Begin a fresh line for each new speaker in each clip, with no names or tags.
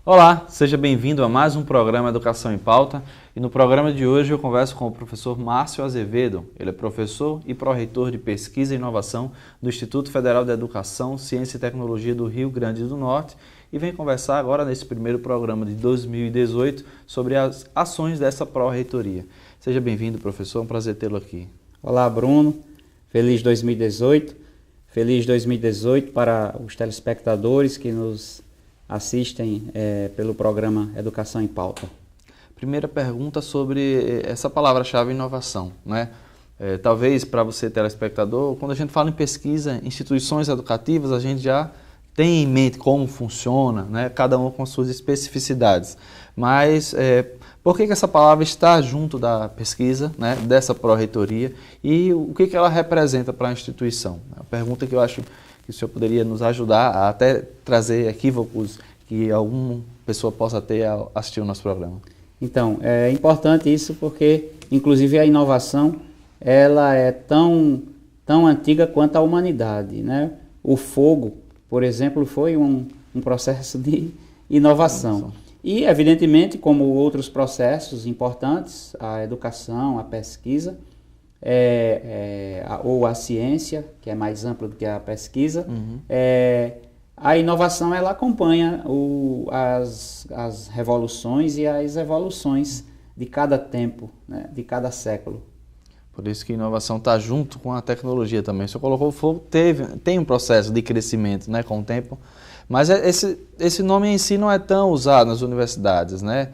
Olá, seja bem-vindo a mais um programa Educação em Pauta e no programa de hoje eu converso com o professor Márcio Azevedo. Ele é professor e pró-reitor de Pesquisa e Inovação do Instituto Federal de Educação, Ciência e Tecnologia do Rio Grande do Norte e vem conversar agora nesse primeiro programa de 2018 sobre as ações dessa pró-reitoria. Seja bem-vindo, professor, é um prazer tê-lo aqui.
Olá, Bruno. Feliz 2018. Feliz 2018 para os telespectadores que nos assistem pelo programa Educação em Pauta.
Primeira pergunta sobre essa palavra-chave inovação, né? Talvez para você, telespectador, quando a gente fala em pesquisa, instituições educativas, a gente já tem em mente como funciona, né? Cada uma com suas especificidades. Mas por que essa palavra está junto da pesquisa, né? Dessa pró-reitoria e o que ela representa para a instituição? É uma pergunta que eu acho que o senhor poderia nos ajudar a até trazer equívocos que alguma pessoa possa ter ao assistir o nosso programa.
Então, é importante isso porque, inclusive, a inovação ela é tão antiga quanto a humanidade, né? O fogo, por exemplo, foi um processo de inovação. E, evidentemente, como outros processos importantes, a educação, a pesquisa, ou a ciência, que é mais ampla do que a pesquisa, a inovação ela acompanha as revoluções e as evoluções de cada tempo, né, de cada século.
Por isso que a inovação está junto com a tecnologia também. O senhor colocou o fogo, tem um processo de crescimento, né, com o tempo, mas esse nome em si não é tão usado nas universidades, né?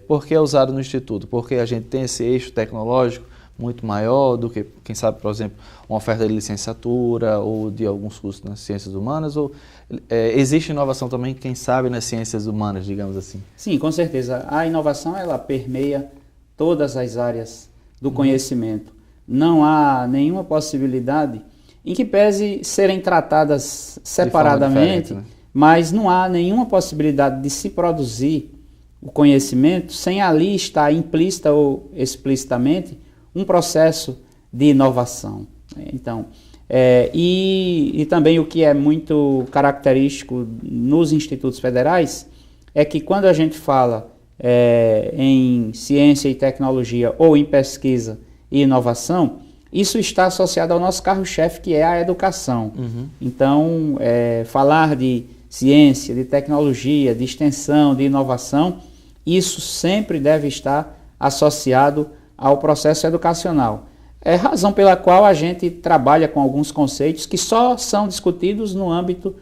Por que é usado no Instituto? Porque a gente tem esse eixo tecnológico muito maior do que, quem sabe, por exemplo, uma oferta de licenciatura ou de alguns cursos nas ciências humanas, ou existe inovação também, quem sabe, nas ciências humanas, digamos assim?
Sim, com certeza. A inovação, ela permeia todas as áreas do conhecimento. Não há nenhuma possibilidade, em que pese serem tratadas separadamente, né? Mas não há nenhuma possibilidade de se produzir o conhecimento sem ali estar implícita ou explicitamente um processo de inovação. Então, e também o que é muito característico nos institutos federais é que quando a gente fala em ciência e tecnologia ou em pesquisa e inovação, isso está associado ao nosso carro-chefe, que é a educação. Então, falar de ciência, de tecnologia, de extensão, de inovação, isso sempre deve estar associado ao processo educacional. É a razão pela qual a gente trabalha com alguns conceitos que só são discutidos no âmbito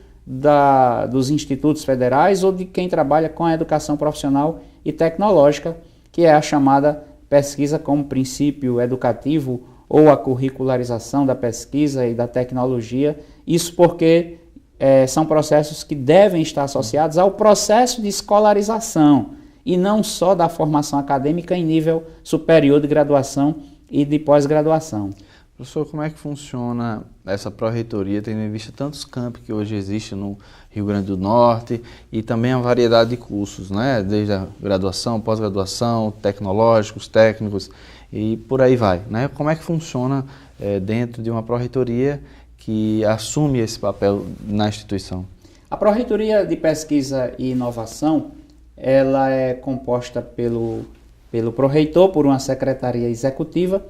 dos institutos federais ou de quem trabalha com a educação profissional e tecnológica, que é a chamada pesquisa como princípio educativo ou a curricularização da pesquisa e da tecnologia. Isso porque são processos que devem estar associados ao processo de escolarização e não só da formação acadêmica em nível superior de graduação e de pós-graduação.
Professor, como é que funciona essa pró-reitoria, tendo em vista tantos campos que hoje existem no Rio Grande do Norte e também a variedade de cursos, né? Desde a graduação, pós-graduação, tecnológicos, técnicos e por aí vai, né? Como é que funciona dentro de uma pró-reitoria que assume esse papel na instituição?
A pró-reitoria de Pesquisa e Inovação, ela é composta pelo pró-reitor, por uma secretaria executiva,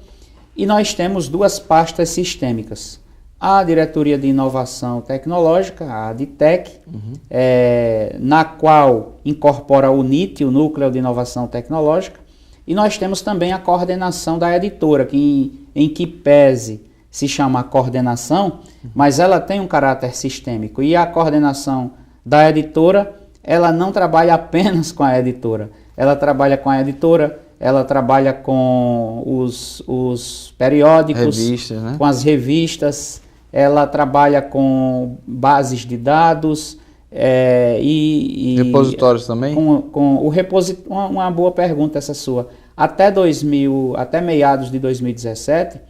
e nós temos duas pastas sistêmicas. A Diretoria de Inovação Tecnológica, a DITEC, na qual incorpora o NIT, o Núcleo de Inovação Tecnológica, e nós temos também a coordenação da editora, em que pese se chama coordenação, mas ela tem um caráter sistêmico, e a coordenação da editora ela não trabalha apenas com a editora, ela trabalha com a editora, ela trabalha com os periódicos,
revistas, né?
Com as revistas, ela trabalha com bases de dados e
repositórios também?
Com o repositório. Uma boa pergunta essa sua. Até meados de 2017,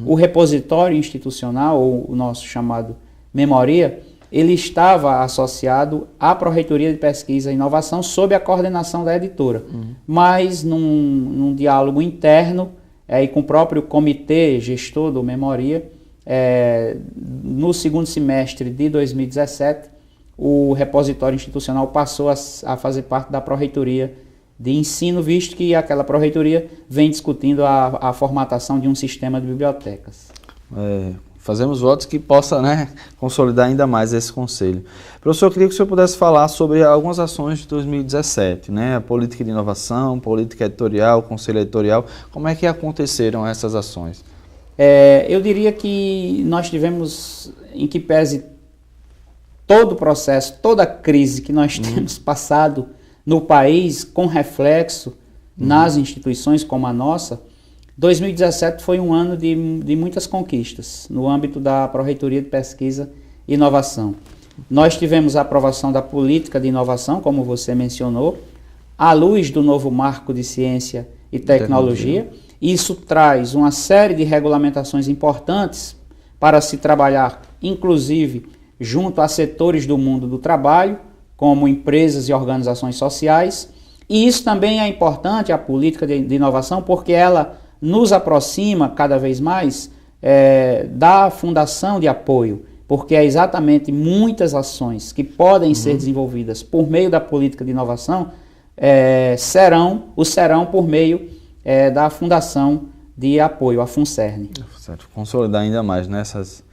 o repositório institucional, ou o nosso chamado Memoria, ele estava associado à Pró-Reitoria de Pesquisa e Inovação sob a coordenação da editora. Mas num diálogo interno e com o próprio comitê gestor do Memoria, no segundo semestre de 2017, o repositório institucional passou a fazer parte da Pró-Reitoria de Ensino, visto que aquela Pró-Reitoria vem discutindo a formatação de um sistema de bibliotecas.
Fazemos votos que possa, né, consolidar ainda mais esse conselho. Professor, eu queria que o senhor pudesse falar sobre algumas ações de 2017, né, a política de inovação, política editorial, conselho editorial, como é que aconteceram essas ações?
Eu diria que nós tivemos, em que pese todo o processo, toda a crise que nós temos passado no país, com reflexo nas instituições como a nossa, 2017 foi um ano de muitas conquistas no âmbito da Pró-Reitoria de Pesquisa e Inovação. Nós tivemos a aprovação da política de inovação, como você mencionou, à luz do novo marco de ciência e tecnologia. Isso traz uma série de regulamentações importantes para se trabalhar, inclusive, junto a setores do mundo do trabalho, como empresas e organizações sociais. E isso também é importante, a política de inovação, porque ela nos aproxima cada vez mais da fundação de apoio, porque é exatamente muitas ações que podem ser desenvolvidas por meio da política de inovação serão por meio da fundação de apoio, a FUNCERN.
Certo. Consolidar ainda mais nessas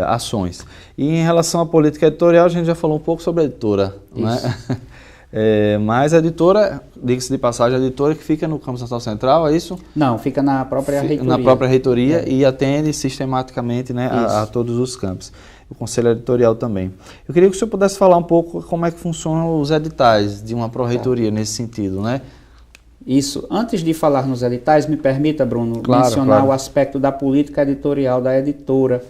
ações. E em relação à política editorial, a gente já falou um pouco sobre a editora, né? Mas a editora, diga-se de passagem, a editora que fica no Campus Natal Central, é isso?
Não, fica na própria reitoria.
Na própria reitoria e atende sistematicamente, né, a todos os campos. O conselho editorial também. Eu queria que o senhor pudesse falar um pouco como é que funcionam os editais de uma pró-reitoria nesse sentido, né?
Isso. Antes de falar nos editais, me permita, Bruno, mencionar o aspecto da política editorial da editora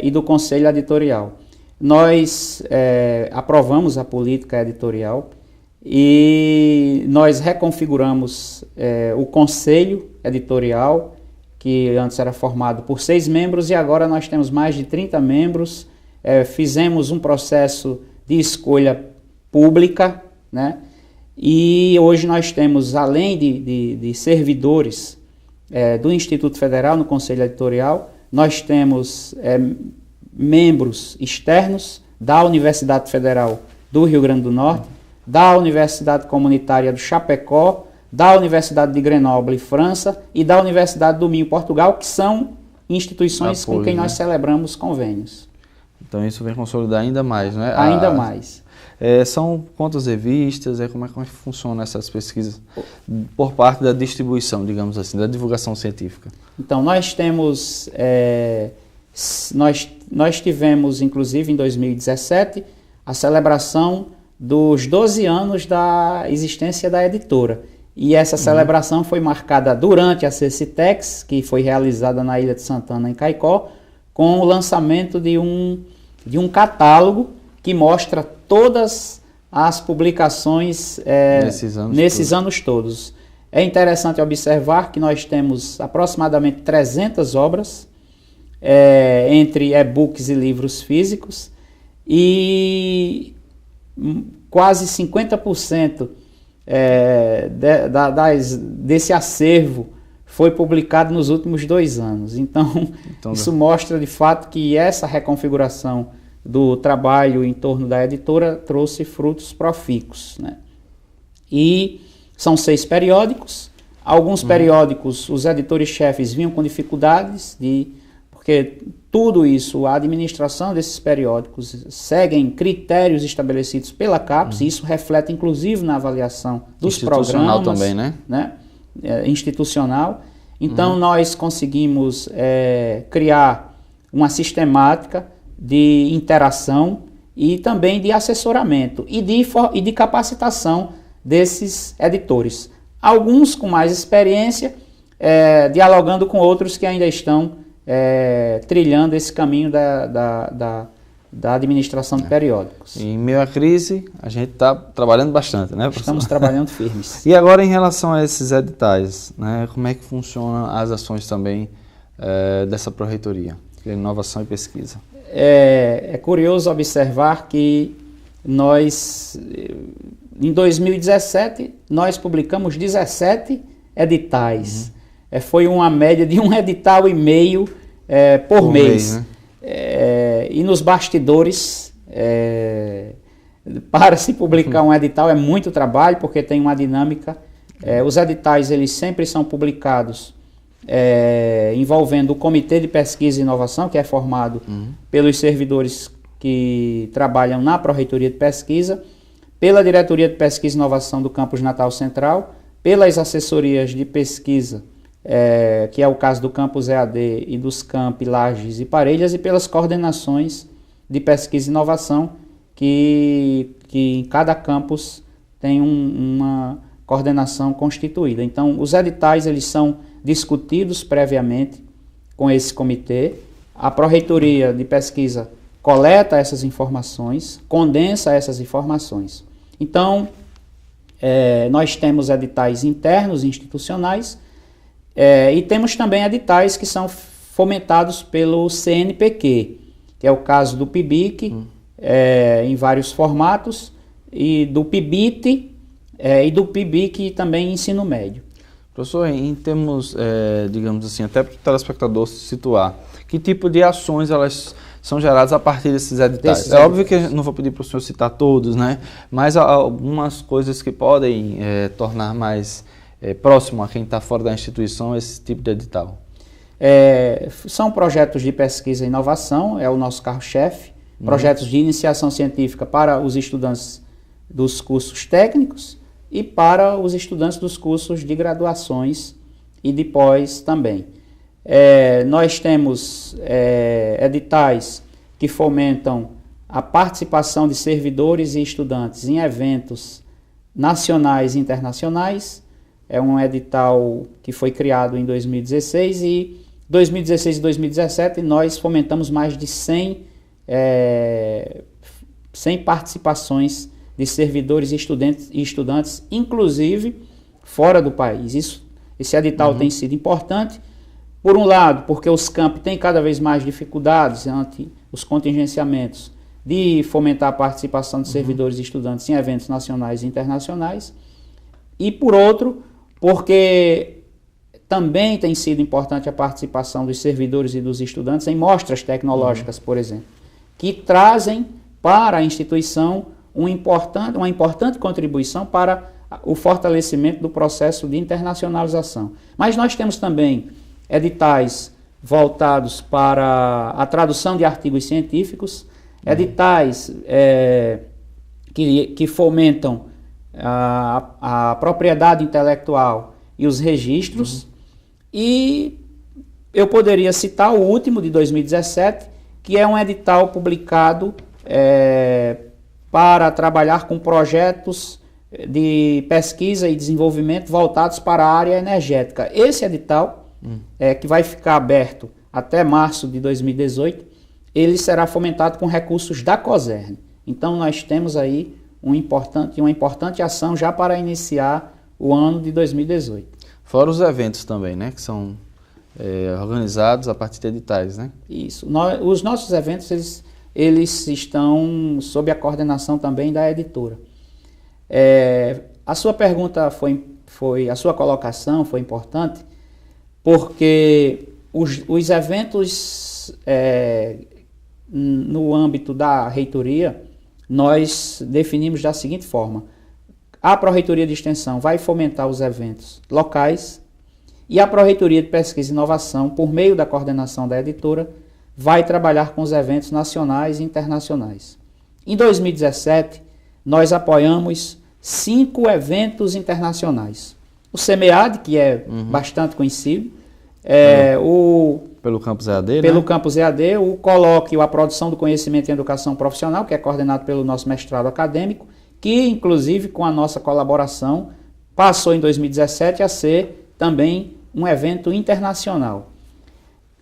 e do conselho editorial. Nós aprovamos a política editorial e nós reconfiguramos o conselho editorial, que antes era formado por 6 membros e agora nós temos mais de 30 membros. Fizemos um processo de escolha pública, né? E hoje nós temos, além de servidores do Instituto Federal no Conselho Editorial, nós temos membros externos da Universidade Federal do Rio Grande do Norte, da Universidade Comunitária do Chapecó, da Universidade de Grenoble, França, e da Universidade do Minho, Portugal, que são instituições com quem nós celebramos convênios.
Então isso vem consolidar ainda mais, né?
Ainda mais.
São quantas revistas? Como é que funcionam essas pesquisas por parte da distribuição, digamos assim, da divulgação científica? Então,
nós temos, nós tivemos, inclusive, em 2017, a celebração dos 12 anos da existência da editora. E essa celebração foi marcada durante a CCTEX, que foi realizada na Ilha de Santana, em Caicó, com o lançamento de um catálogo que mostra todas as publicações nesses anos todos. É interessante observar que nós temos aproximadamente 300 obras, entre e-books e livros físicos, e quase 50% desse acervo foi publicado nos últimos 2 anos. Então isso mostra de fato que essa reconfiguração do trabalho em torno da editora trouxe frutos profícuos, né? E são 6 periódicos. Alguns periódicos, os editores-chefes vinham com dificuldades, porque tudo isso, a administração desses periódicos seguem critérios estabelecidos pela CAPES, e isso reflete inclusive na avaliação dos programas
também,
né? Institucional. Então nós conseguimos criar uma sistemática de interação e também de assessoramento e de capacitação desses editores. Alguns com mais experiência, dialogando com outros que ainda estão trilhando esse caminho da administração de periódicos.
Em meio à crise, a gente está trabalhando bastante, né, professor?
Estamos trabalhando firmes.
E agora, em relação a esses editais, né, como é que funcionam as ações também dessa pró-reitoria, de inovação e pesquisa?
É curioso observar que nós, em 2017, nós publicamos 17 editais. Foi uma média de 1 edital e meio por mês. Né? E nos bastidores, Para se publicar um edital é muito trabalho, porque tem uma dinâmica. Os editais eles sempre são publicados envolvendo o Comitê de Pesquisa e Inovação, que é formado pelos servidores que trabalham na Pró-Reitoria de Pesquisa, pela Diretoria de Pesquisa e Inovação do Campus Natal Central, pelas assessorias de pesquisa, que é o caso do Campus EAD e dos Campi Lages e Parelhas, e pelas coordenações de pesquisa e inovação, que em cada campus tem uma coordenação constituída. Então, os editais eles são discutidos previamente com esse comitê. A Pró-Reitoria de Pesquisa coleta essas informações, condensa essas informações. Então, nós temos editais internos institucionais e temos também editais que são fomentados pelo CNPq, que é o caso do PIBIC, em vários formatos, e do PIBIT e do PIBIC também em ensino médio.
Professor, em termos, digamos assim, até para o telespectador se situar, que tipo de ações elas são geradas a partir desses editais? Óbvio que eu não vou pedir para o senhor citar todos, né? Mas algumas coisas que podem tornar mais próximo a quem está fora da instituição esse tipo de edital.
São projetos de pesquisa e inovação, é o nosso carro-chefe, projetos de iniciação científica para os estudantes dos cursos técnicos e para os estudantes dos cursos de graduações e de pós também. Nós temos editais que fomentam a participação de servidores e estudantes em eventos nacionais e internacionais. É um edital que foi criado em 2016 e 2016 e 2017 nós fomentamos mais de 100 participações de servidores e estudantes, inclusive fora do país. Esse edital tem sido importante, por um lado, porque os campi têm cada vez mais dificuldades ante os contingenciamentos de fomentar a participação de servidores e estudantes em eventos nacionais e internacionais, e por outro, porque também tem sido importante a participação dos servidores e dos estudantes em mostras tecnológicas, por exemplo, que trazem para a instituição uma importante contribuição para o fortalecimento do processo de internacionalização. Mas nós temos também editais voltados para a tradução de artigos científicos, editais que fomentam a propriedade intelectual e os registros, e eu poderia citar o último de 2017, que é um edital publicado para trabalhar com projetos de pesquisa e desenvolvimento voltados para a área energética. Esse edital, que vai ficar aberto até março de 2018, ele será fomentado com recursos da COSERN. Então nós temos aí uma importante ação já para iniciar o ano de 2018.
Fora os eventos também, né, que são organizados a partir de editais, né? Isso.
Os nossos eventos, eles estão sob a coordenação também da editora. A sua pergunta a sua colocação foi importante, porque os eventos no âmbito da reitoria, nós definimos da seguinte forma: a Pró-Reitoria de Extensão vai fomentar os eventos locais e a Pró-Reitoria de Pesquisa e Inovação, por meio da coordenação da editora, vai trabalhar com os eventos nacionais e internacionais. Em 2017, nós apoiamos 5 eventos internacionais. O SEMEAD, que é bastante conhecido,
pelo Campus EAD,
pelo Campus EAD, o colóquio A Produção do Conhecimento em Educação Profissional, que é coordenado pelo nosso mestrado acadêmico, que, inclusive, com a nossa colaboração, passou em 2017 a ser também um evento internacional.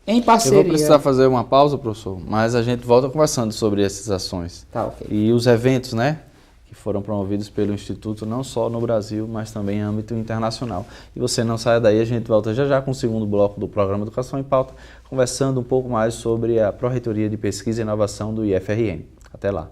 Em parceria...
Eu vou precisar fazer uma pausa, professor, mas a gente volta conversando sobre essas ações.
Tá, ok.
E os eventos, né, que foram promovidos pelo Instituto, não só no Brasil, mas também em âmbito internacional. E você não saia daí, a gente volta já já com o segundo bloco do programa Educação em Pauta, conversando um pouco mais sobre a Pró-Reitoria de Pesquisa e Inovação do IFRN. Até lá.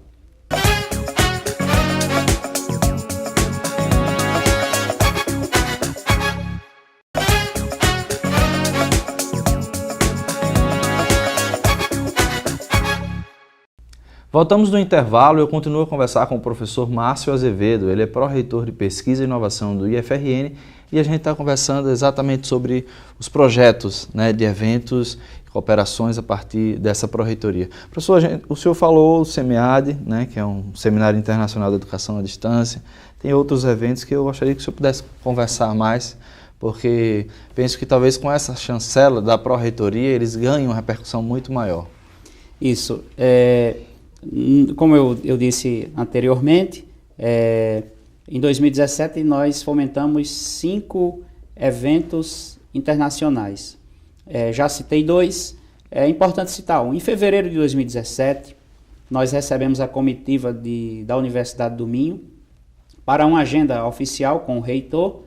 Voltamos no intervalo e eu continuo a conversar com o professor Márcio Azevedo. Ele é pró-reitor de Pesquisa e Inovação do IFRN e a gente está conversando exatamente sobre os projetos, né, de eventos e cooperações a partir dessa pró-reitoria. Professor, o senhor falou do SEMEAD, né, que é um Seminário Internacional de Educação à Distância. Tem outros eventos que eu gostaria que o senhor pudesse conversar mais, porque penso que talvez com essa chancela da pró-reitoria eles ganhem uma repercussão muito maior.
Isso. Como eu disse anteriormente, em 2017 nós fomentamos 5 eventos internacionais. Já citei 2, é importante citar um. Em fevereiro de 2017, nós recebemos a comitiva da Universidade do Minho para uma agenda oficial com o reitor,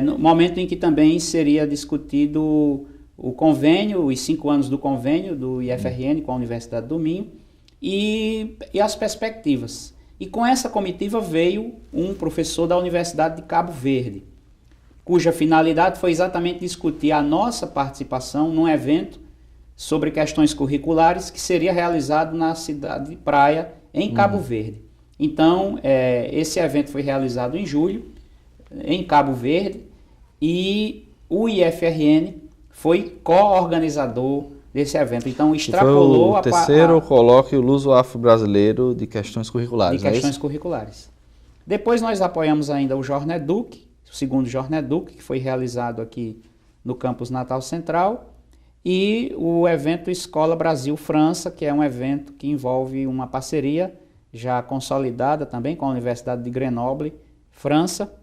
no momento em que também seria discutido o convênio, os 5 anos do convênio do IFRN com a Universidade do Minho e as perspectivas. E com essa comitiva veio um professor da Universidade de Cabo Verde, cuja finalidade foi exatamente discutir a nossa participação num evento sobre questões curriculares que seria realizado na cidade de Praia, em Cabo Verde. Então, esse evento foi realizado em julho, em Cabo Verde, e o IFRN foi co-organizador desse evento. Então, extrapolou
foi o terceiro colóquio luso-afro-brasileiro de questões curriculares.
De questões curriculares. Depois nós apoiamos ainda o Jorneduc, o segundo Jorneduc, que foi realizado aqui no campus Natal Central, e o evento Escola Brasil-França, que é um evento que envolve uma parceria já consolidada também com a Universidade de Grenoble, França,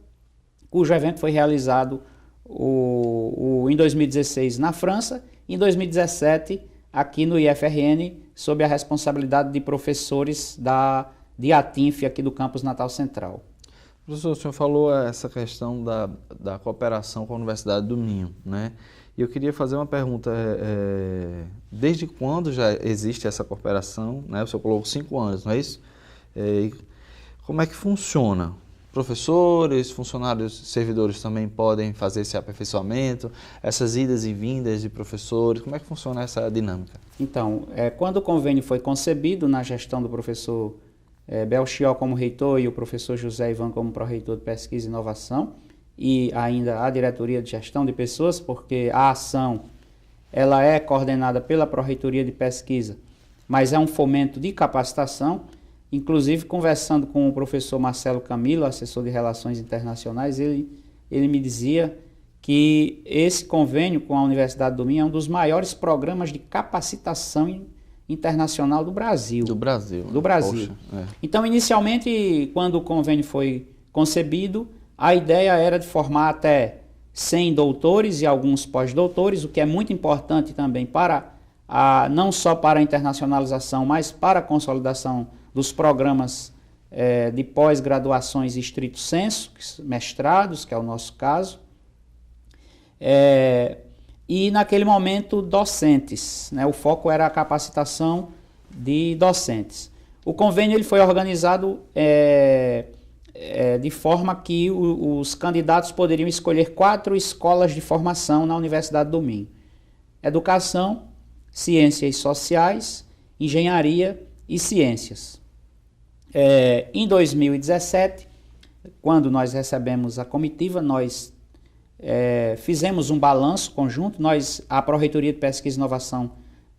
cujo evento foi realizado em 2016 na França e em 2017 aqui no IFRN, sob a responsabilidade de professores de ATINF aqui do campus Natal Central.
Professor, o senhor falou essa questão da cooperação com a Universidade do Minho, né? E eu queria fazer uma pergunta, desde quando já existe essa cooperação, né? O senhor colocou 5 anos, não é isso? Como é que funciona? Professores, funcionários, servidores também podem fazer esse aperfeiçoamento, essas idas e vindas de professores, como é que funciona essa dinâmica?
Então, quando o convênio foi concebido na gestão do professor Belchior como reitor e o professor José Ivan como pró-reitor de Pesquisa e Inovação, e ainda a diretoria de gestão de pessoas, porque a ação ela é coordenada pela pró-reitoria de pesquisa, mas é um fomento de capacitação. Inclusive, conversando com o professor Marcelo Camilo, assessor de Relações Internacionais, ele me dizia que esse convênio com a Universidade do Minho é um dos maiores programas de capacitação internacional do Brasil.
Do Brasil.
Do Brasil.
Poxa,
Então, inicialmente, quando o convênio foi concebido, a ideia era de formar até 100 doutores e alguns pós-doutores, o que é muito importante também não só para a internacionalização, mas para a consolidação dos programas de pós-graduações estrito sensu, mestrados, que é o nosso caso, e naquele momento docentes, né? O foco era a capacitação de docentes. O convênio ele foi organizado de forma que os candidatos poderiam escolher 4 escolas de formação na Universidade do Minho: Educação, Ciências Sociais, Engenharia e Ciências. Em 2017, quando nós recebemos a comitiva, nós fizemos um balanço conjunto. A Pró-Reitoria de Pesquisa e Inovação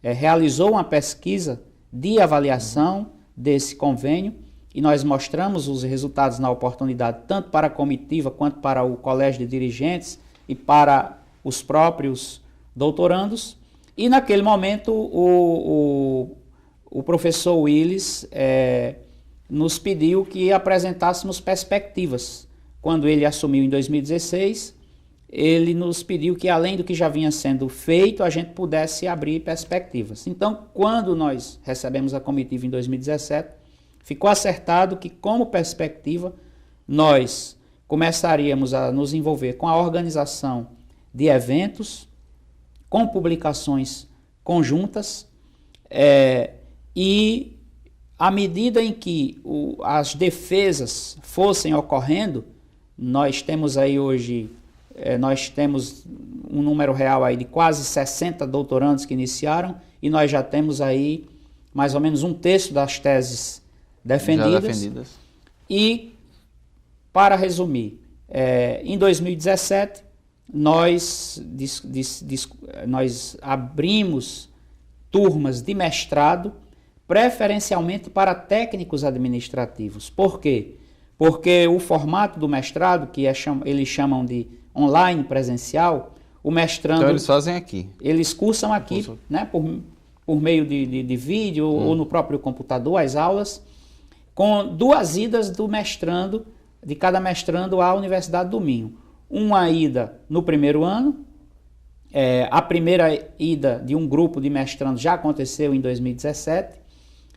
realizou uma pesquisa de avaliação desse convênio e nós mostramos os resultados na oportunidade, tanto para a comitiva quanto para o colégio de dirigentes e para os próprios doutorandos. E naquele momento o professor Willis nos pediu que apresentássemos perspectivas. Quando ele assumiu em 2016, ele nos pediu que, além do que já vinha sendo feito, a gente pudesse abrir perspectivas. Então, quando nós recebemos a comitiva em 2017, ficou acertado que, como perspectiva, nós começaríamos a nos envolver com a organização de eventos, com publicações conjuntas, e à medida em que as defesas fossem ocorrendo, nós temos aí hoje, nós temos um número real aí de quase 60 doutorandos que iniciaram, e nós já temos aí mais ou menos 1/3 das teses defendidas. E, para resumir, em 2017, nós abrimos turmas de mestrado, preferencialmente para técnicos administrativos. Por quê? Porque o formato do mestrado, que eles chamam de online presencial, o mestrando...
Então eles fazem aqui.
Eles cursam aqui, né, por meio de vídeo ou no próprio computador, as aulas, com 2 idas do mestrando, de cada mestrando à Universidade do Minho. Uma ida no primeiro ano, a primeira ida de um grupo de mestrando já aconteceu em 2017,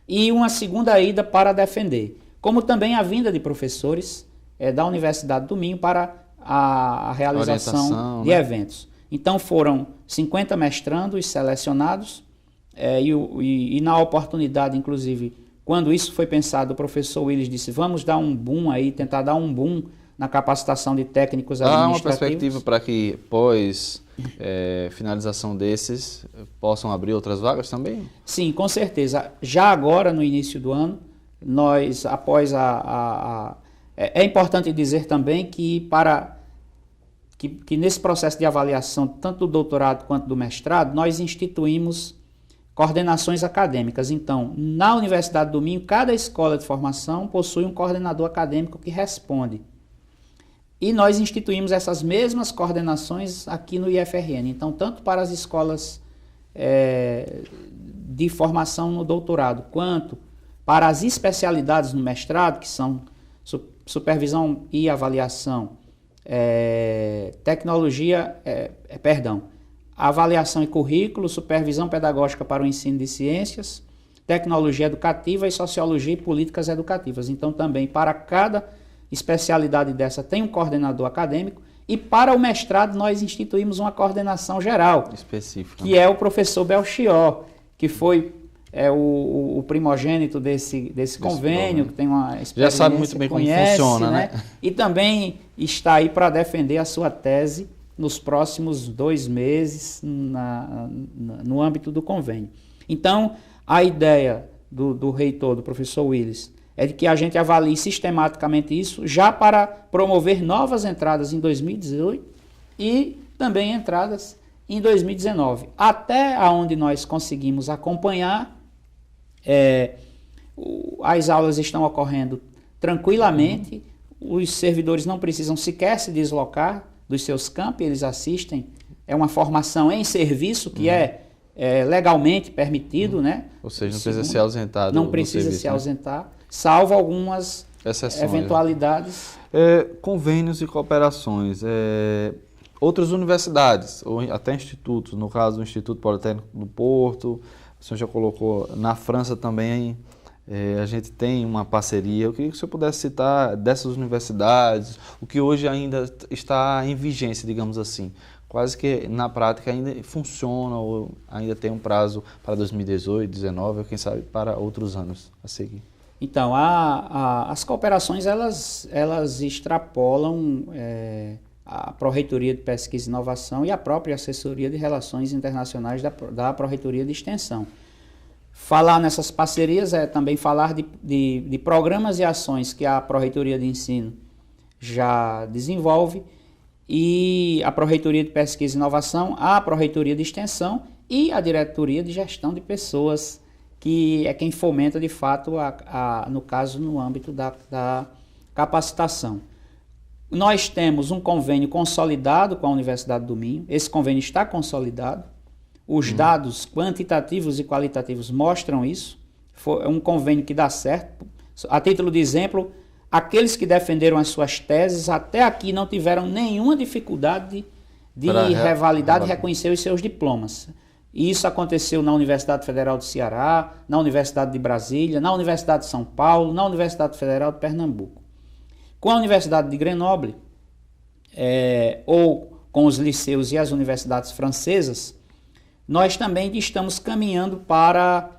e uma segunda ida para defender, como também a vinda de professores da Universidade do Minho para a realização de eventos. Então foram 50 mestrandos selecionados, e na oportunidade, inclusive, quando isso foi pensado, o professor Willis disse, vamos dar um boom aí, tentar dar um boom na capacitação de técnicos administrativos. Há uma
perspectiva para que, pós finalização desses, possam abrir outras vagas também?
Sim, com certeza. Já agora, no início do ano, nós, após é importante dizer também que que nesse processo de avaliação, tanto do doutorado quanto do mestrado, nós instituímos coordenações acadêmicas. Então, na Universidade do Minho, cada escola de formação possui um coordenador acadêmico que responde. E nós instituímos essas mesmas coordenações aqui no IFRN. Então, tanto para as escolas de formação no doutorado, quanto para as especialidades no mestrado, que são supervisão e avaliação, avaliação e currículo, supervisão pedagógica para o ensino de ciências, tecnologia educativa e sociologia e políticas educativas. Então, também para cada especialidade dessa tem um coordenador acadêmico, e para o mestrado nós instituímos uma coordenação geral,
específica,
que é o professor Belchior, que foi o primogênito desse convênio, que tem uma experiência,
já sabe muito bem como funciona, né?
E também está aí para defender a sua tese nos próximos 2 meses no âmbito do convênio. Então, a ideia do reitor, do professor Willis, é de que a gente avalie sistematicamente isso, já para promover novas entradas em 2018 e também entradas em 2019. Até onde nós conseguimos acompanhar, as aulas estão ocorrendo tranquilamente, os servidores não precisam sequer se deslocar dos seus campos, eles assistem, é uma formação em serviço que é legalmente permitido, né?
Ou seja, não precisa se ausentar
não precisa serviço, se ausentar, salvo algumas exceções, eventualidades.
Convênios e cooperações. Outras universidades, ou até institutos, no caso do Instituto Politécnico do Porto, o senhor já colocou, na França também, a gente tem uma parceria. Eu queria que o senhor pudesse citar dessas universidades, o que hoje ainda está em vigência, digamos assim. Quase que na prática ainda funciona ou ainda tem um prazo para 2018, 2019, ou quem sabe para outros anos a seguir.
Então, as cooperações elas extrapolam a Pró-Reitoria de Pesquisa e Inovação e a própria Assessoria de Relações Internacionais da Pró-Reitoria de Extensão. Falar nessas parcerias é também falar de programas e ações que a Pró-Reitoria de Ensino já desenvolve, e a Pró-Reitoria de Pesquisa e Inovação, a Pró-Reitoria de Extensão e a Diretoria de Gestão de Pessoas, que é quem fomenta de fato, no caso, no âmbito da capacitação. Nós temos um convênio consolidado com a Universidade do Minho, esse convênio está consolidado, os dados quantitativos e qualitativos mostram isso, é um convênio que dá certo. A título de exemplo, aqueles que defenderam as suas teses até aqui não tiveram nenhuma dificuldade de revalidar e reconhecer os seus diplomas. E isso aconteceu na Universidade Federal do Ceará, na Universidade de Brasília, na Universidade de São Paulo, na Universidade Federal de Pernambuco. Com a Universidade de Grenoble, ou com os liceus e as universidades francesas, nós também estamos caminhando para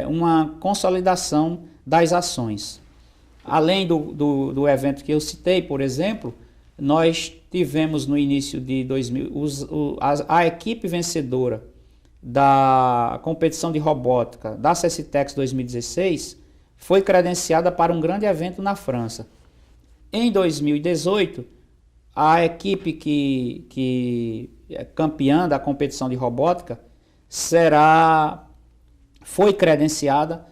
uma consolidação das ações. Além do evento que eu citei, por exemplo, nós tivemos no início de 2000, a equipe vencedora da competição de robótica da CECITEX 2016 foi credenciada para um grande evento na França. Em 2018, a equipe que é campeã da competição de robótica foi credenciada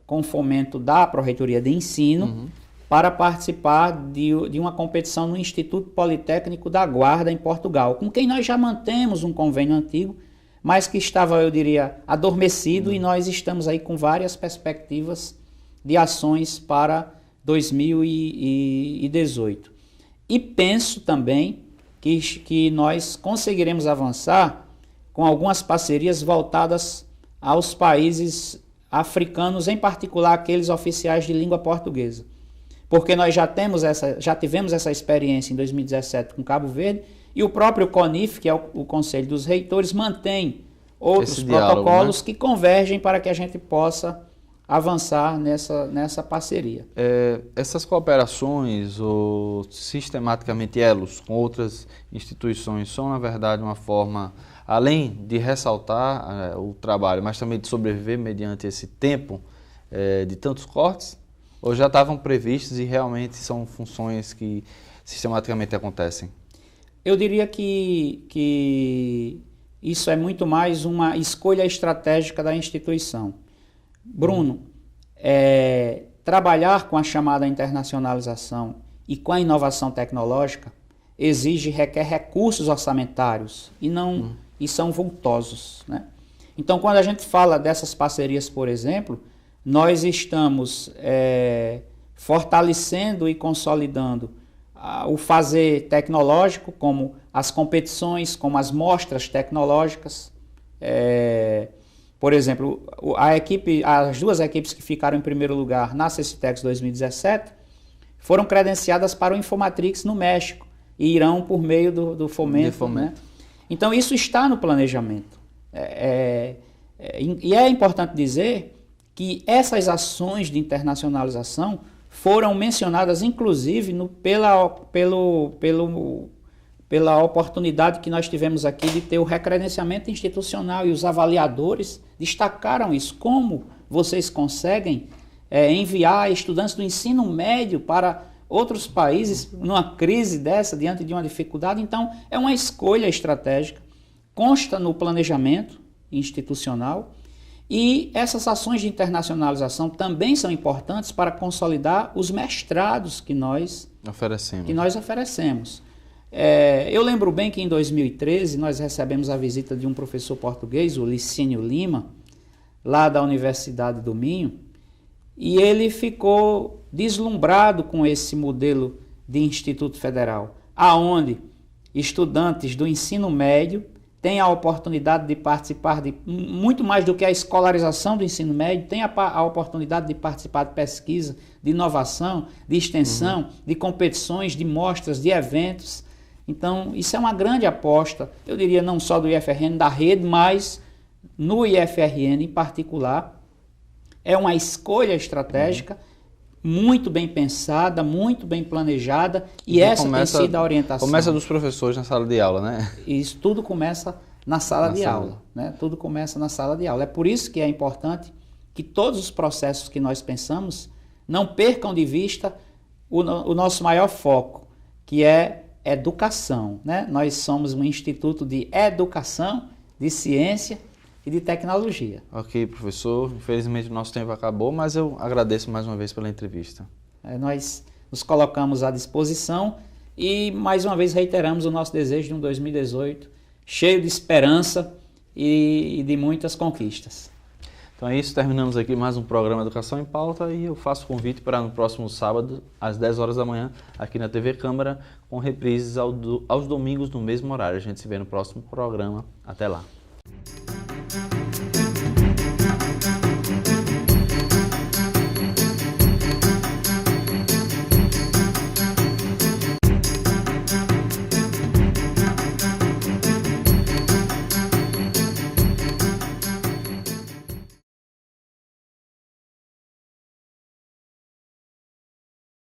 com fomento da Pró-Reitoria de Ensino para participar de uma competição no Instituto Politécnico da Guarda, em Portugal, com quem nós já mantemos um convênio antigo, mas que estava, eu diria, adormecido, e nós estamos aí com várias perspectivas de ações para 2018. E penso também que nós conseguiremos avançar com algumas parcerias voltadas aos países africanos, em particular aqueles oficiais de língua portuguesa. Porque nós já tivemos essa experiência em 2017 com Cabo Verde, e o próprio CONIF, que é o Conselho dos Reitores, mantém outros protocolos diálogo, né? Que convergem para que a gente possa avançar nessa parceria.
Essas cooperações, ou sistematicamente elos com outras instituições, são, na verdade, uma forma, além de ressaltar o trabalho, mas também de sobreviver mediante esse tempo de tantos cortes? Ou já estavam previstos e realmente são funções que sistematicamente acontecem?
Eu diria que isso é muito mais uma escolha estratégica da instituição. Bruno, trabalhar com a chamada internacionalização e com a inovação tecnológica requer recursos orçamentários e são vultosos, né? Então, quando a gente fala dessas parcerias, por exemplo, nós estamos fortalecendo e consolidando o fazer tecnológico, como as competições, como as mostras tecnológicas. Por exemplo, as duas equipes que ficaram em primeiro lugar na CECITEX 2017 foram credenciadas para o Infomatrix no México e irão por meio do fomento. Né? Então, isso está no planejamento. E é importante dizer que essas ações de internacionalização foram mencionadas, inclusive, pela oportunidade que nós tivemos aqui de ter o recredenciamento institucional, e os avaliadores destacaram isso. Como vocês conseguem enviar estudantes do ensino médio para outros países numa crise dessa, diante de uma dificuldade? Então, é uma escolha estratégica, consta no planejamento institucional, e essas ações de internacionalização também são importantes para consolidar os mestrados que nós oferecemos. Eu lembro bem que em 2013 nós recebemos a visita de um professor português, o Licínio Lima, lá da Universidade do Minho, e ele ficou deslumbrado com esse modelo de Instituto Federal, aonde estudantes do ensino médio têm a oportunidade de participar de muito mais do que a escolarização do ensino médio, tem a oportunidade de participar de pesquisa, de inovação, de extensão, de competições, de mostras, de eventos. Então, isso é uma grande aposta, eu diria não só do IFRN, da rede, mas no IFRN em particular. É uma escolha estratégica muito bem pensada, muito bem planejada, e essa tem sido a orientação.
Começa dos professores na sala de aula, né?
Isso tudo começa na sala de aula, né? Tudo começa na sala de aula. É por isso que é importante que todos os processos que nós pensamos não percam de vista o nosso maior foco, que é educação, né? Nós somos um instituto de educação, de ciência e de tecnologia.
Ok, professor. Infelizmente o nosso tempo acabou, mas eu agradeço mais uma vez pela entrevista.
Nós nos colocamos à disposição e mais uma vez reiteramos o nosso desejo de um 2018 cheio de esperança e de muitas conquistas.
Então é isso, terminamos aqui mais um programa Educação em Pauta, e eu faço convite para no próximo sábado, às 10 horas da manhã, aqui na TV Câmara, com reprises aos domingos no mesmo horário. A gente se vê no próximo programa. Até lá.